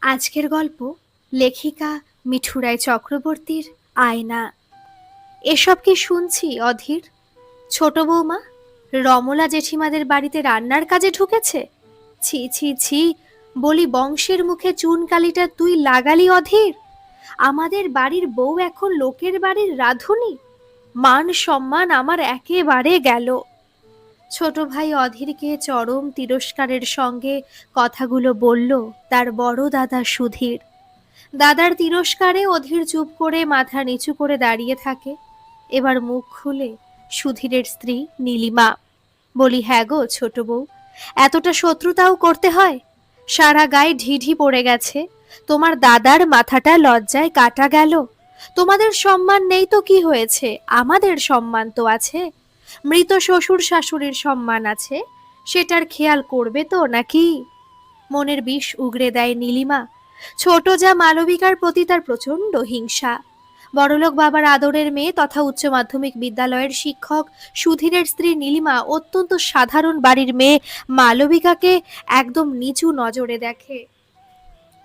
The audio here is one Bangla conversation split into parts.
আজকের গল্প লেখিকা মিঠু রায় চক্রবর্তীর আয়না। এসব কি শুনছি অধীর? ছোট বৌমা রমলা জেঠিমাদের বাড়িতে রান্নার কাজে ঢুকেছে? ছি ছি ছি, বলি বংশের মুখে চুনকালিটা তুই লাগালি অধীর? আমাদের বাড়ির বউ এখন লোকের বাড়ির রাঁধুনি। মান সম্মান আমার একেবারে গেল। ছোট ভাই অধীরকে চরম তিরস্কারের সঙ্গে কথাগুলো বলল তার বড় দাদা সুধীর। দাদার তিরস্কারে অধীর চুপ করে মাথা নিচু করে দাঁড়িয়ে থাকে। এবার মুখ খুলে সুধীরের স্ত্রী নীলিমা। বলি, হ্যাঁ গো ছোট বউ, এতটা শত্রুতাও করতে হয়? সারা গায়ে ঢিঢি পড়ে গেছে, তোমার দাদার মাথাটা লজ্জায় কাটা গেল। তোমাদের সম্মান নেই তো কি হয়েছে, আমাদের সম্মান তো আছে। মৃত শ্বশুর শাশুড়ির সম্মান আছে, সেটার খেয়াল করবে তো নাকি? মনের বিষ উগরে দেয় নীলিমা। ছোট যা মালবিকার প্রতি তার প্রচণ্ড হিংসা। বড়লোক বাবার আদরের মেয়ে তথা উচ্চ মাধ্যমিক বিদ্যালয়ের শিক্ষক সুধীরের স্ত্রী নীলিমা অত্যন্ত সাধারণ বাড়ির মেয়ে মালবিকাকে একদম নিচু নজরে দেখে।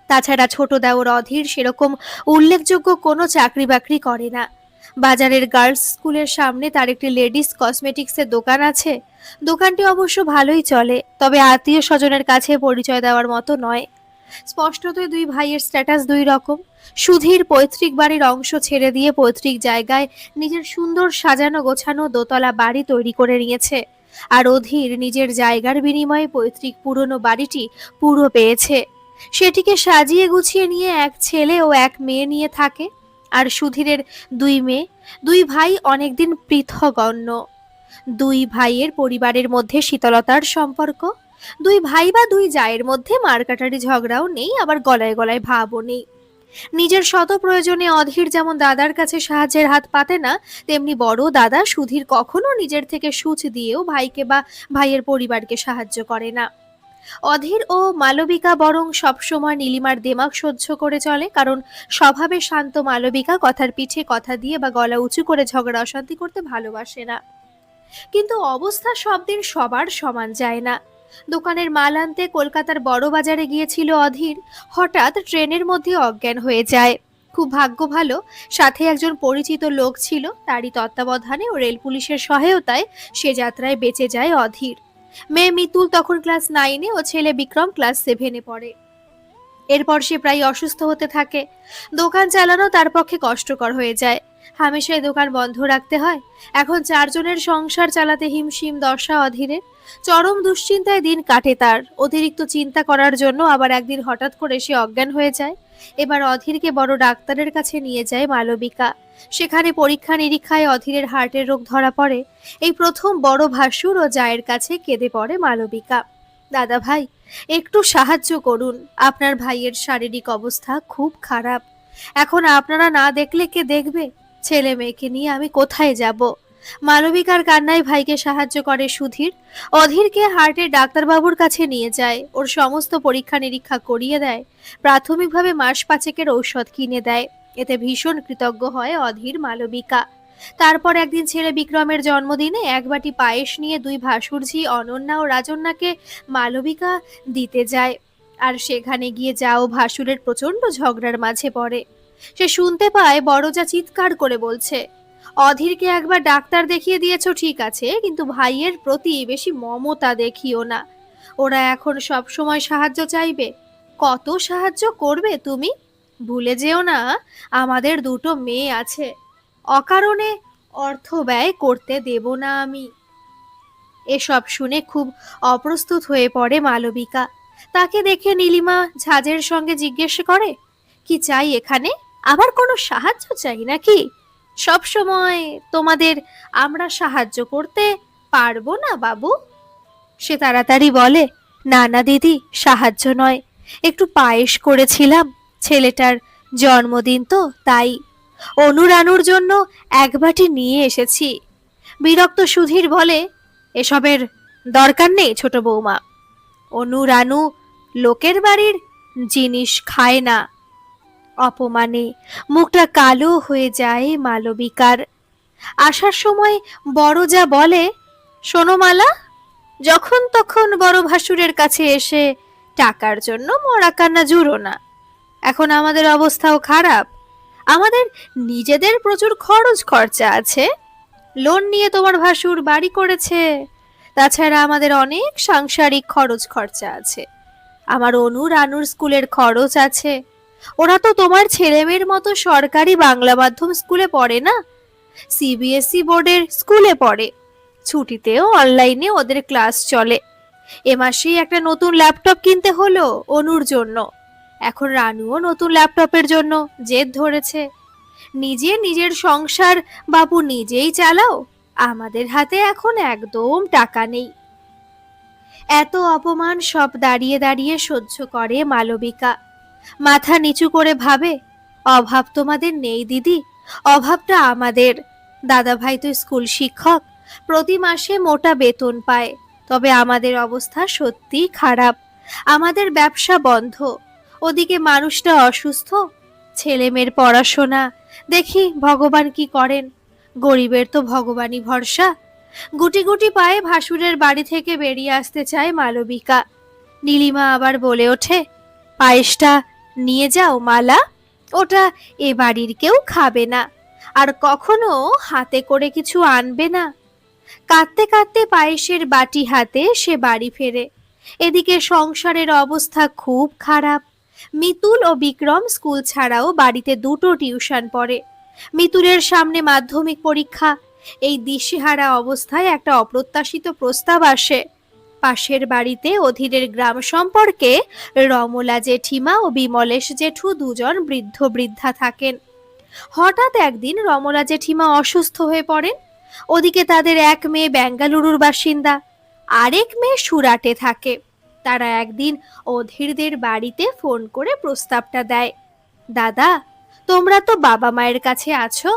তাছাড়া ছোট দেওর অধীর সেরকম উল্লেখযোগ্য কোনো চাকরি বাকরি করে না। বাজারের গার্লস স্কুলের সামনে তার একটি লেডিস কসমেটিক্সের দোকান আছে। দোকানটি অবশ্য ভালোই চলে, তবে আত্মীয় স্বজনের কাছে পরিচয় দেওয়ার মতো নয়। স্পষ্টতই দুই ভাইয়ের স্ট্যাটাস দুই রকম। সুধীর পৈতৃক বাড়ির অংশ ছেড়ে দিয়ে পৈতৃক জায়গায় নিজের সুন্দর সাজানো গোছানো দোতলা বাড়ি তৈরি করে নিয়েছে, আর অধীর নিজের জায়গার বিনিময়ে পৈতৃক পুরনো বাড়িটি পুরো পেয়েছে। সেটিকে সাজিয়ে গুছিয়ে নিয়ে এক ছেলে ও এক মেয়ে নিয়ে থাকে। আর সুধীরের দুই মেয়ে, দুই ভাই অনেকদিন পৃথক অন্য। দুই ভাইয়ের পরিবারের মধ্যে শীতলতার সম্পর্ক। দুই ভাই বা দুই জায়ের মধ্যে মারকাটারি ঝগড়াও নেই, আবার গলায় গলায় ভাবও নেই। নিজের শত প্রয়োজনে অধীর যেমন দাদার কাছে সাহায্যের হাত পাতে না, তেমনি বড় দাদা সুধীর কখনো নিজের থেকে সুচ দিয়েও ভাইকে বা ভাইয়ের পরিবারকে সাহায্য করে না। অধীর ও মালবিকা বরং সবসময় নীলিমার দেমাক সহ্য করে চলে, কারণ স্বভাবে শান্ত মালবিকা কথার পিঠে কথা দিয়ে বা গলা উঁচু করে ঝগড়া অশান্তি করতে ভালোবাসে না। কিন্তু অবস্থা সব দিন সবার সমান যায় না। দোকানের মাল আনতে কলকাতার বড় বাজারে গিয়েছিল অধীর। হঠাৎ ট্রেনের মধ্যে অজ্ঞান হয়ে যায়। খুব ভাগ্য ভালো, সাথে একজন পরিচিত লোক ছিল, তারই তত্ত্বাবধানে ও রেল পুলিশের সহায়তায় সে যাত্রায় বেঁচে যায় অধীর। মেয়ে মিতুল তখন ক্লাস 9-এ ও ছেলে বিক্রম ক্লাস 7-এ পড়ে। এরপর সে প্রায় অসুস্থ হতে থাকে। দোকান চালানো তার পক্ষে কষ্টকর হয়ে যায়। হামেশাই দোকান বন্ধ রাখতে হয়। এখন 4 জনের সংসার চালাতে হিমশিম দশা অধীরের। চরম দুশ্চিন্তায় দিন কাটে তার। অতিরিক্ত চিন্তা করার জন্য আবার একদিন হঠাৎ করে সে অজ্ঞান হয়ে যায়। এবার অধীরকে বড় ডাক্তারের কাছে নিয়ে যায় মালবিকা। সেখানে পরীক্ষা নিরীক্ষায় অধীরের হার্টের রোগ ধরা পড়ে। এই প্রথম বড় ভাসুর ও জায়ের কাছে কেঁদে পড়ে মালবিকা। দাদা ভাই, একটু সাহায্য করুন, আপনার ভাইয়ের শারীরিক অবস্থা খুব খারাপ। এখন আপনারা না দেখলে কে দেখবে? ছেলে মেয়েকে নিয়ে আমি কোথায় যাব? মালবিকার কান্নায় ভাইকে সাহায্য করে সুধীর। অধীরকে হার্টের ডাক্তারবাবুর কাছে নিয়ে যায়, ওর সমস্ত পরীক্ষা নিরীক্ষা করিয়ে দেয়, প্রাথমিকভাবে মাস 5-এর ঔষধ কিনে দেয়। এতে ভীষণ কৃতজ্ঞ হয় অধীর মালবিকা। তারপর একদিন ছেলে বিক্রমের জন্মদিনে এক বাটি পায়েস নিয়ে দুই ভাসুরঝি অনন্যা ও রাজন্যাকে মালবিকা দিতে যায়। আর সেখানে গিয়ে যাও ভাসুরের প্রচন্ড ঝগড়ার মাঝে পড়ে। সে শুনতে পায় বড় যা চিৎকার করে বলছে, অধীরকে একবার ডাক্তার দেখিয়ে দিয়েছো ঠিক আছে, কিন্তু ভাইয়ের প্রতি বেশি মমতা দেখিও না। ওরা এখন সব সময় সাহায্য চাইবে। কত সাহায্য করবে তুমি? ভুলে যেও না, আমাদের দুটো মেয়ে আছে, অকারণে অর্থ ব্যয় করতে দেব না আমি। এসব শুনে খুব অপ্রস্তুত হয়ে পড়ে মালবিকা। তাকে দেখে নীলিমা ঝাঁজের সঙ্গে জিজ্ঞেস করে, কি চাই এখানে? আবার কোনো সাহায্য চাই নাকি? সব সময় তোমাদের আমরা সাহায্য করতে পারবো না বাবু। সে তাড়াতাড়ি বলে, না না দিদি, সাহায্য নয়, একটু পায়েস করেছিলাম, ছেলেটার জন্মদিন তো তাই। অনুরানুর জন্য এক বাটি নিয়ে এসেছি। বিরক্ত সুধীর বলে, এসবের দরকার নেই ছোট বৌমা। অনুরানু লোকের বাড়ির জিনিস খায় না। অপমানে মুখটা কালো হয়ে যায় মালবিকার। আসার সময় বড় যা বলে, শোনো মালা, যখন তখন বড় ভাসুরের কাছে এসে টাকার জন্য মরা কান্না জুড়ো না। এখন আমাদের অবস্থাও খারাপ। আমাদের নিজেদের প্রচুর খরচ খরচা আছে। লোন নিয়ে তোমার ভাসুর বাড়ি করেছে। তাছাড়া আমাদের অনেক সাংসারিক খরচ খরচা আছে। আমার অনু রানুর স্কুলের খরচ আছে। ওরা তো তোমার ছেলেমেয়ের মতো সরকারি বাংলা মাধ্যম স্কুলে পড়ে না, সিবিএসই বোর্ডের স্কুলে পড়ে। ছুটিতেও অনলাইনে ওদের ক্লাস চলে। এ মাসেই একটা নতুন ল্যাপটপ কিনতে হলো অনুর জন্য। এখন রানুও নতুন ল্যাপটপের জন্য জেদ ধরেছে। নিজের সংসার বাবু নিজেই চালাও, আমাদের হাতে এখন একদম টাকা নেই। এত অপমান সব দাঁড়িয়ে দাঁড়িয়ে সহ্য করে মালবিকা। মাথা নিচু করে ভাবে, অভাব তোমাদের নেই দিদি, অভাবটা আমাদের। দাদাভাই তো স্কুল শিক্ষক, প্রতি মাসে মোটা বেতন পায়। তবে আমাদের অবস্থা সত্যিই খারাপ। আমাদের ব্যবসা বন্ধ, ওদিকে মানুষটা অসুস্থ, ছেলেমেয়ের পড়াশোনা। দেখি ভগবান কি করেন। গরিবের তো ভগবানই ভরসা। গুটি গুটি পায়ে ভাসুরের বাড়ি থেকে বেরিয়ে আসতে চায় মালবিকা। নীলিমা আবার বলে ওঠে, পায়েসটা নিয়ে যাও মালা, ওটা এ বাড়ির কেউ খাবে না, আর কখনো হাতে করে কিছু আনবে না। কাঁদতে কাঁদতে পায়েসের বাটি হাতে সে বাড়ি ফেরে। এদিকে সংসারের অবস্থা খুব খারাপ। মিতুল ও বিক্রম স্কুল ছাড়াও বাড়িতে দুটো টিউশন পড়ে। মিতুলের সামনে মাধ্যমিক পরীক্ষা। এই দিশেহারা অবস্থায় একটা অপ্রত্যাশিত প্রস্তাব আসে। পাশের বাড়িতে অধীরের গ্রাম সম্পর্কে রমলা জেঠিমা ও বিমলেশ জেঠু দুজন বৃদ্ধ বৃদ্ধা থাকেন। হঠাৎ একদিন রমলা জেঠিমা অসুস্থ হয়ে পড়েন। ওদিকে তাদের এক মেয়ে বেঙ্গালুরুর বাসিন্দা, আরেক মেয়ে সুরাটে থাকে। তারা একদিন অধীরদের বাড়িতে ফোন করে প্রস্তাবটা দেয়, দাদা, তোমরা তো বাবা মায়ের কাছে আছো,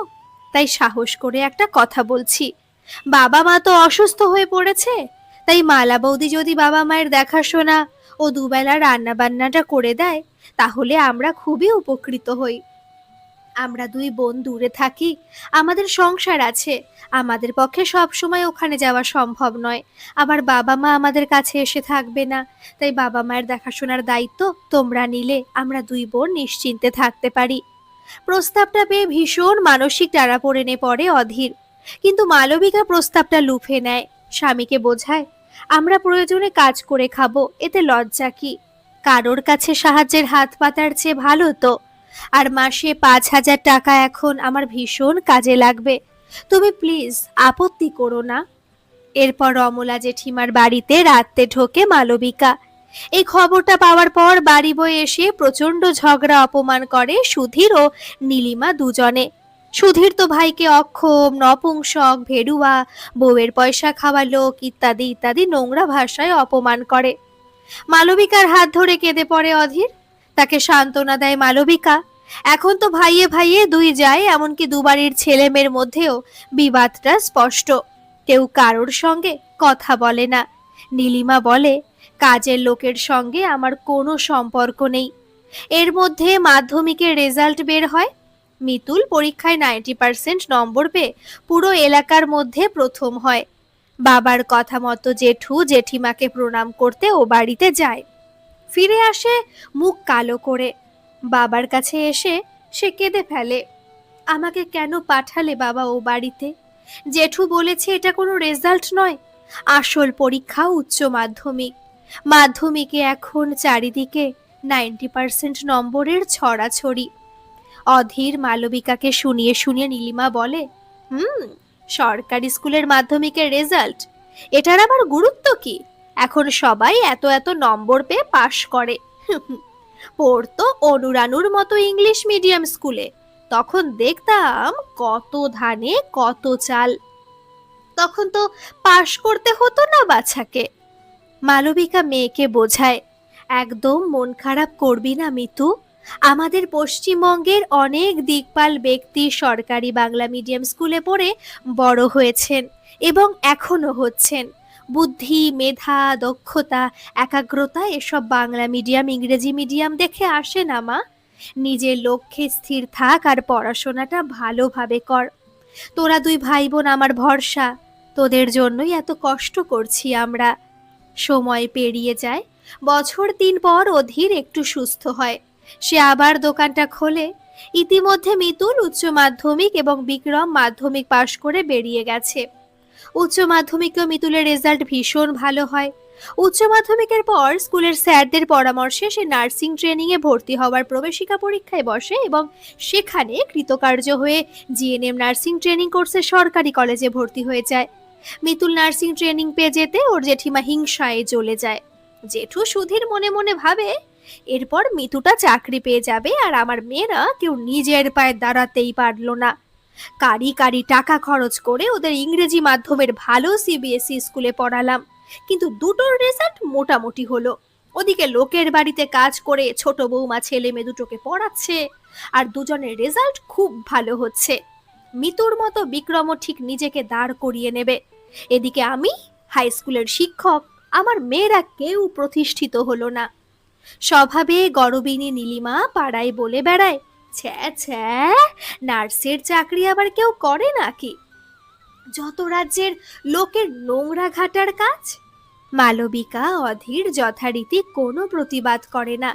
তাই সাহস করে একটা কথা বলছি। বাবা মা তো অসুস্থ হয়ে পড়েছে, তাই মালা বৌদি যদি বাবা মায়ের দেখাশোনা ও দুবেলা রান্না বান্নাটা করে দেয়, তাহলে আমরা খুবই উপকৃত হই। আমরা দুই বোন দূরে থাকি, আমাদের সংসার আছে, আমাদের পক্ষে সব সময় ওখানে যাওয়া সম্ভব নয়। আবার বাবা মা আমাদের কাছে এসে থাকবে না, তাই বাবা মায়ের দেখাশোনার দায়িত্ব তোমরা নিলে আমরা দুই বোন নিশ্চিন্তে থাকতে পারি। প্রস্তাবটা পেয়ে ভীষণ মানসিক টানাপোড়েনে পড়ে অধীর। কিন্তু মালবিকা প্রস্তাবটা লুফে নেয়, স্বামীকে বোঝায়, আমরা প্রয়োজনে কাজ করে খাবো, এতে লজ্জা কি? কারোর কাছে সাহায্যের হাত পাতার চেয়ে ভালো তো। আর মাসে 5,000 টাকা এখন আমার ভীষণ কাজে লাগবে, তুমি প্লিজ আপত্তি করো না। এরপর রমলা জেঠিমার বাড়িতে রাতে ঢোকে মালবিকা। এই খবরটা পাওয়ার পর বাড়ি বয়ে এসে প্রচন্ড ঝগড়া অপমান করে সুধীর ও নীলিমা দুজনে। সুধীর তো ভাইকে অক্ষম, নপুংসক, ভেড়ুয়া, বউয়ের পয়সা খাওয়া লোক ইত্যাদি ইত্যাদি নোংরা ভাষায় অপমান করে। মালবিকার হাত ধরে কেঁদে পড়ে অধীর। তাকে সান্ত্বনা দেয় মালবিকা। এখন তো ভাইয়ে ভাইয়ে দুই যায়, এমনকি দুবাড়ির ছেলে মেয়ের মধ্যেও বিবাদটা স্পষ্ট। কেউ কারোর সঙ্গে কথা বলে না। নীলিমা বলে, কাজের লোকের সঙ্গে আমার কোনো সম্পর্ক নেই। এর মধ্যে মাধ্যমিকের রেজাল্ট বের হয়। মিতুল পরীক্ষায় 90% নম্বর পেয়ে পুরো এলাকার মধ্যে প্রথম হয়। বাবার কথা মতো জেঠু জেঠিমাকে প্রণাম করতে ও বাড়িতে যায়। ফিরে আসে মুখ কালো করে। বাবার কাছে এসে সে কেঁদে ফেলে, আমাকে কেন পাঠালে বাবা ও বাড়িতে? জেঠু বলেছে এটা কোনো রেজাল্ট নয়, আসল পরীক্ষা উচ্চ মাধ্যমিক। মাধ্যমিকে এখন চারিদিকে 90% নম্বরের ছড়াছড়ি। অধীর মালবিকাকে শুনিয়ে শুনিয়ে নীলিমা বলে, সরকারি স্কুলের মাধ্যমিকের রেজাল্ট, এটার আবার গুরুত্ব কি? এখন সবাই এত এত নম্বর পেয়ে পাশ করে। পড়তো অনুরানুর মতো ইংলিশ মিডিয়াম স্কুলে, তখন দেখতাম কত ধানে কত চাল। তখন তো পাশ করতে হতো না বাচ্চাকে। মালবিকা মেয়েকে বোঝায়, একদম মন খারাপ করবি না মিতু। আমাদের পশ্চিমবঙ্গের অনেক দিকপাল ব্যক্তি সরকারি বাংলা মিডিয়াম স্কুলে পড়ে বড় হয়েছেন এবং এখনো হচ্ছেন। বুদ্ধি, মেধা, দক্ষতা, একাগ্রতা এসব বাংলা মিডিয়াম ইংরেজি মিডিয়াম দেখে আসে না মা। নিজের লক্ষ্যে স্থির থাক আর পড়াশোনাটা ভালোভাবে কর। তোরা দুই ভাই বোন আমার ভরসা, তোদের জন্যই এত কষ্ট করছি আমরা। সময় পেরিয়ে যায়। বছর 3 পর অধীর একটু সুস্থ হয়। সে আবার দোকানটা খোলে। ইতিমধ্যে মিতুল উচ্চ মাধ্যমিক এবং বিক্রম মাধ্যমিক পাশ করে বেরিয়ে গেছে। উচ্চ মাধ্যমিকেও মিতুলের রেজাল্ট ভীষণ ভালো হয়। উচ্চ মাধ্যমিকের পর স্কুলের স্যারদের পরামর্শে সে নার্সিং ট্রেনিং এ ভর্তি হওয়ার প্রবেশিকা পরীক্ষায় বসে এবং সেখানে কৃতকার্য হয়ে জিএনএম নার্সিং ট্রেনিং কোর্সে সরকারি কলেজে ভর্তি হয়ে যায়। মিতুল নার্সিং ট্রেনিং পেয়ে যেতে ওর জেঠিমা হিংসায় জ্বলে যায়। জেঠু সুধীর মনে মনে ভাবে, এরপর মিতুটা চাকরি পেয়ে যাবে আর আমার মেয়েরা কেউ নিজের পায়ে দাঁড়াতেই পারলো না। কারি কারি টাকা খরচ করে ওদের ইংরেজি মাধ্যমের ভালো সিবিএসই স্কুলে পড়ালাম, কিন্তু দুটোর রেজাল্ট মোটামুটি হলো। ওদিকে লোকের বাড়িতে কাজ করে ছোট বৌমা ছেলে মেয়ে দুটোকে পড়াচ্ছে, আর দুজনের রেজাল্ট খুব ভালো হচ্ছে। মিতুর মতো বিক্রমও ঠিক নিজেকে দাঁড় করিয়ে নেবে। এদিকে আমি হাই স্কুলের শিক্ষক, আমার মেয়েরা কেউ প্রতিষ্ঠিত হলো না। স্বভাবে গরবিনী নীলিমা পাড়ায় বলে বেড়ায়, ছ্যা ছ্যা, নার্সের চাকরি আবার কেউ করে নাকি? যত রাজ্যের লোকের নোংরা ঘাটার কাজ। মালবিকা অধীর যথারীতি কোনো প্রতিবাদ করে না,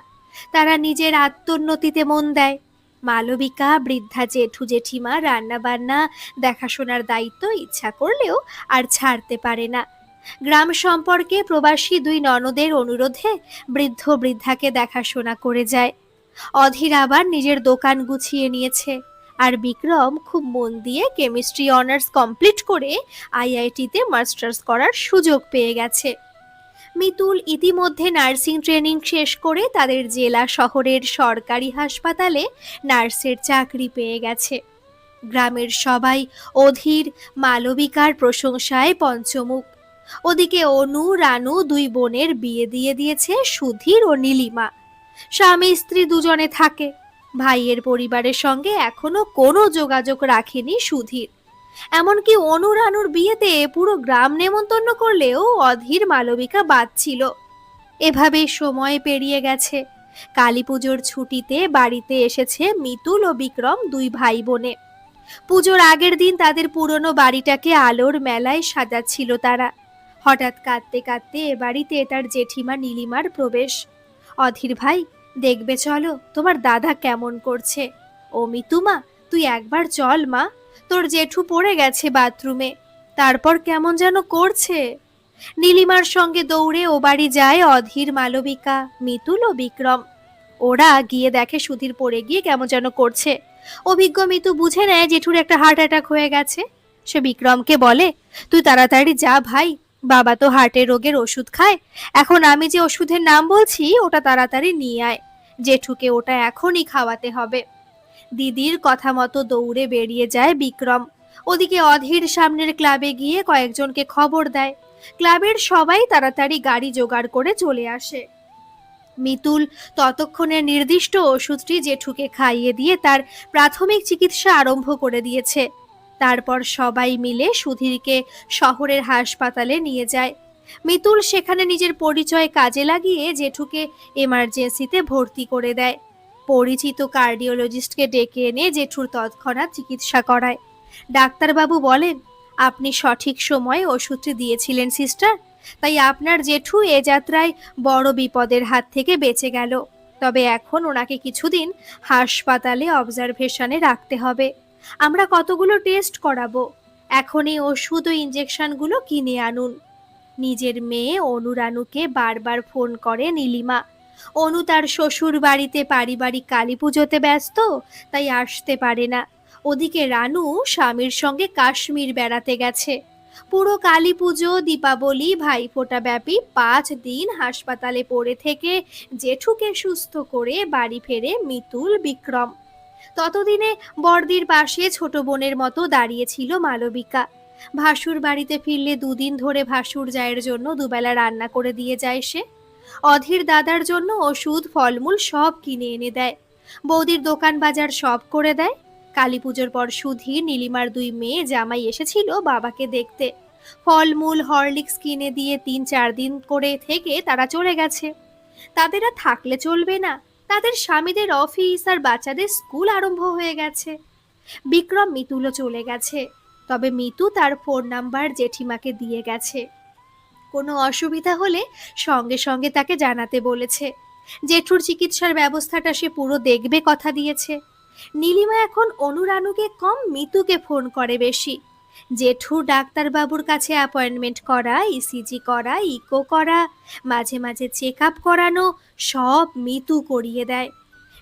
তারা নিজের আত্মোন্নতিতে মন দেয়। মালবিকা বৃদ্ধা জেঠু জেঠিমা রান্না বান্না দেখাশোনার দায়িত্ব ইচ্ছা করলেও আর ছাড়তে পারে না। গ্রাম সম্পর্কে প্রবাসী দুই ননদের অনুরোধে বৃদ্ধ বৃদ্ধাকে দেখাশোনা করে যায়। অধীর আবার নিজের দোকান গুছিয়ে নিয়েছে, আর বিক্রম খুব মন দিয়ে কেমিস্ট্রি অনার্স কমপ্লিট করে আইআইটিতে মাস্টার্স করার সুযোগ পেয়ে গেছে। মিতুল ইতিমধ্যে নার্সিং ট্রেনিং শেষ করে তাদের জেলা শহরের সরকারি হাসপাতালে নার্সের চাকরি পেয়ে গেছে। গ্রামের সবাই অধীর মালবিকার প্রশংসায় পঞ্চমুখ। ওদিকে অনু রানু দুই বোনের বিয়ে দিয়ে দিয়েছে সুধীর ও নীলিমা। স্বামী স্ত্রী দুজনে থাকে। ভাইয়ের পরিবারের সঙ্গে এখনো কোনো যোগাযোগ রাখেনি সুধীর। এমনকি অনু রানুর বিয়েতে পুরো গ্রাম নেমন্তন্ন করলেও অধীর মালবিকা বাদ ছিল। এভাবে সময় পেরিয়ে গেছে। কালী পুজোর ছুটিতে বাড়িতে এসেছে মিতুল ও বিক্রম দুই ভাই বোনে। পুজোর আগের দিন তাদের পুরনো বাড়িটাকে আলোর মেলায় সাজাচ্ছিল তারা। হঠাৎ কাঁদতে কাঁদতে এ বাড়িতে তার জেঠিমা নীলিমার প্রবেশ। অধীর ভাই, দেখবে চলো তোমার দাদা কেমন করছে। ও মিতুমা, তুই একবার চল মা, তোর জেঠু পড়ে গেছে বাথরুমে, তারপর কেমন যেন করছে। নীলিমার সঙ্গে দৌড়ে ও বাড়ি যায় অধীর, মালবিকা, মিতুল ও বিক্রম। ওরা গিয়ে দেখে সুধীর পড়ে গিয়ে কেমন যেন করছে। অভিজ্ঞ মিতু বুঝে নেয় জেঠুর একটা হার্ট অ্যাটাক হয়ে গেছে। সে বিক্রমকে বলে, তুই তাড়াতাড়ি যা ভাই, বাবা তো হার্টের রোগের ওষুধ খায়, এখন আমি যে ওষুধের নাম বলছি ওটা তাড়াতাড়ি নিয়ে আয়, জেঠুকে ওটা এখনই খাওয়াতে হবে। দিদির কথা মতো দৌড়ে বেরিয়ে যায় বিক্রম। ওদিকে অধীর সামনের ক্লাবে গিয়ে কয়েকজনকে খবর দেয়। ক্লাবের সবাই তাড়াতাড়ি গাড়ি জোগাড় করে চলে আসে। মিতুল ততক্ষণে নির্দিষ্ট ওষুধটি জেঠুকে খাইয়ে দিয়ে তার প্রাথমিক চিকিৎসা আরম্ভ করে দিয়েছে। তারপর সবাই মিলে সুধীরকে শহরের হাসপাতালে নিয়ে যায়। মিতুল সেখানে নিজের পরিচয় কাজে লাগিয়ে জেঠুকে এমার্জেন্সিতে ভর্তি করে দেয়। পরিচিত কার্ডিওলজিস্টকে ডেকে এনে জেঠুর তৎক্ষণাৎ চিকিৎসা করায়। ডাক্তারবাবু বলেন, আপনি সঠিক সময়ে ওষুধটি দিয়েছিলেন সিস্টার, তাই আপনার জেঠু এ যাত্রায় বড় বিপদের হাত থেকে বেঁচে গেল। তবে এখন ওনাকে কিছুদিন হাসপাতালে অবজারভেশনে রাখতে হবে। আমরা কতগুলো টেস্ট করাবো। এখন এই ওষুধ ও ইঞ্জেকশনগুলো কিনে আনুন। নিজের মেয়ে অনুরানুকে বারবার ফোন করে নীলিমা। অনু তার শ্বশুর বাড়িতে পারিবারিক কালী পুজোতে ব্যস্ত, তাই আসতে পারে না। ওদিকে রানু স্বামীর সঙ্গে কাশ্মীর বেড়াতে গেছে। পুরো কালী পুজো, দীপাবলি, ভাইফোঁটা ব্যাপী 5 দিন হাসপাতালে পড়ে থেকে জেঠুকে সুস্থ করে বাড়ি ফেরে মিতুল, বিক্রম। ততদিনে বড়দির পাশে ছোট বোনের মতো দাঁড়িয়েছিল মালবিকা। ভাসুর বাড়িতে ফিরলে 2 দিন ধরে ভাসুর জায়ের জন্য দুবেলা রান্না করে দিয়ে যায় সে। অধীর দাদার জন্য ওষুধ, ফলমূল সব কিনে এনে দেয়। বৌদির দোকান বাজার সব করে দেয়। কালী পুজোর পর সুধীর, নীলিমার 2 মেয়ে জামাই এসেছিল বাবাকে দেখতে। ফলমূল, হরলিক্স কিনে দিয়ে 3-4 দিন করে থেকে তারা চলে গেছে। তাদের আর থাকলে চলবে না, তাদের স্বামীদের অফিস আর বাচ্চাদের স্কুল আরম্ভ হয়ে গেছে। বিক্রম মিতুলও চলে গেছে, তবে মিতু তার ফোন নাম্বার জেঠিমাকে দিয়ে গেছে। কোনো অসুবিধা হলে সঙ্গে সঙ্গে তাকে জানাতে বলেছে। জেঠুর চিকিৎসার ব্যবস্থাটা সে পুরো দেখবে কথা দিয়েছে। নীলিমা এখন অনুরানুকে কম মিতুকে ফোন করে বেশি। জেঠু ডাক্তারবাবুর কাছে অ্যাপয়েন্টমেন্ট করা, ইসিজি করা, ইকো করা, মাঝে মাঝে চেক আপ করানো সব মিতু করিয়ে দেয়।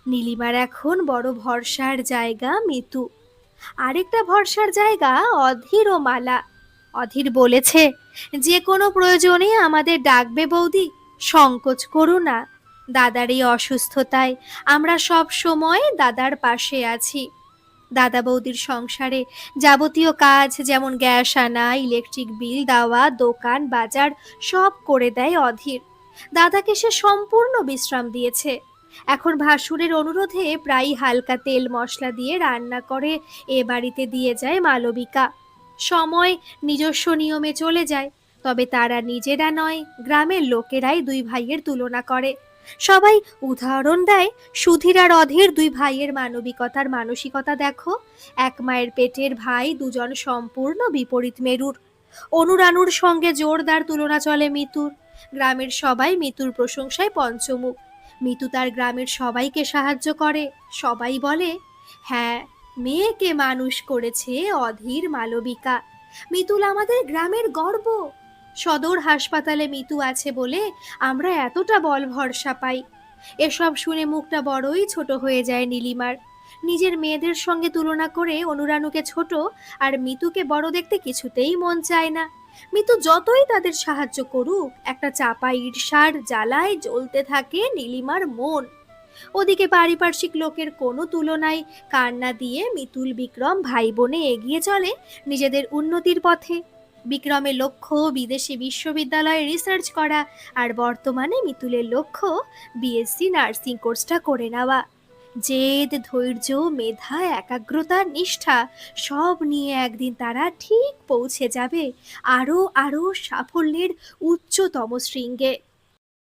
নীলিমার এখন বড় ভরসার জায়গা মিতু। আরেকটা ভরসার জায়গা অধীর ও মালা। অধীর বলেছে, যে কোনো প্রয়োজনে আমাদের ডাকবে বৌদি, সংকোচ করো না। দাদার এই অসুস্থতায় আমরা সব সময় দাদার পাশে আছি। দাদা বৌদির সংসারে যাবতীয় কাজ, যেমন গ্যাস আনা, ইলেকট্রিক বিল দেওয়া, দোকান বাজার সব করে দেয় অধীর। দাদাকে সে সম্পূর্ণ বিশ্রাম দিয়েছে। এখন ভাসুরের অনুরোধে প্রায় হালকা তেল মশলা দিয়ে রান্না করে এ বাড়িতে দিয়ে যায় মালবিকা। সময় নিজস্ব নিয়মে চলে যায়, তবে তারা নিজেরা নয়, গ্রামের লোকেরাই দুই ভাইয়ের তুলনা করে। সবাই উদাহরণ দেয়, সুধীর আর অধীর দুই ভাইয়ের মানবিকতার মানসিকতা দেখো। এক মায়ের পেটের ভাই, দুজন সম্পূর্ণ বিপরীত মেরুর। অনুরানুর সঙ্গে জোরদার তুলনা চলে মিতুর। গ্রামের সবাই মিতুর প্রশংসায় পঞ্চমুখ। মিতু তার গ্রামের সবাইকে সাহায্য করে। সবাই বলে, হ্যাঁ, মেয়েকে মানুষ করেছে অধীর মালবিকা। মিতুল আমাদের গ্রামের গর্ব। সদর হাসপাতালে মিতু আছে বলে আমরা এতটা বল ভরসা পাই। এসব শুনে মুখটা বড়ই ছোট হয়ে যায় নীলিমার। নিজের মেয়েদের সঙ্গে তুলনা করে অনুরানুকে ছোট আর মিতুকে বড় দেখতে কিছুতেই মন চায় না। মিতু যতই তাদের সাহায্য করুক, একটা চাপা ঈর্ষার জ্বালায় জ্বলতে থাকে নীলিমার মন। ওদিকে পারিপার্শ্বিক লোকের কোনো তুলনায় কান্না দিয়ে মিতুল বিক্রম ভাই বোনে এগিয়ে চলে নিজেদের উন্নতির পথে। বিক্রমের লক্ষ্য বিদেশি বিশ্ববিদ্যালয়ে রিসার্চ করা, আর বর্তমানে মিতুলের লক্ষ্য বিএসসি নার্সিং কোর্সটা করে নেওয়া। জেদ, ধৈর্য, মেধা, একাগ্রতা, নিষ্ঠা সব নিয়ে একদিন তারা ঠিক পৌঁছে যাবে আরো আরো সাফল্যের উচ্চতম শৃঙ্গে।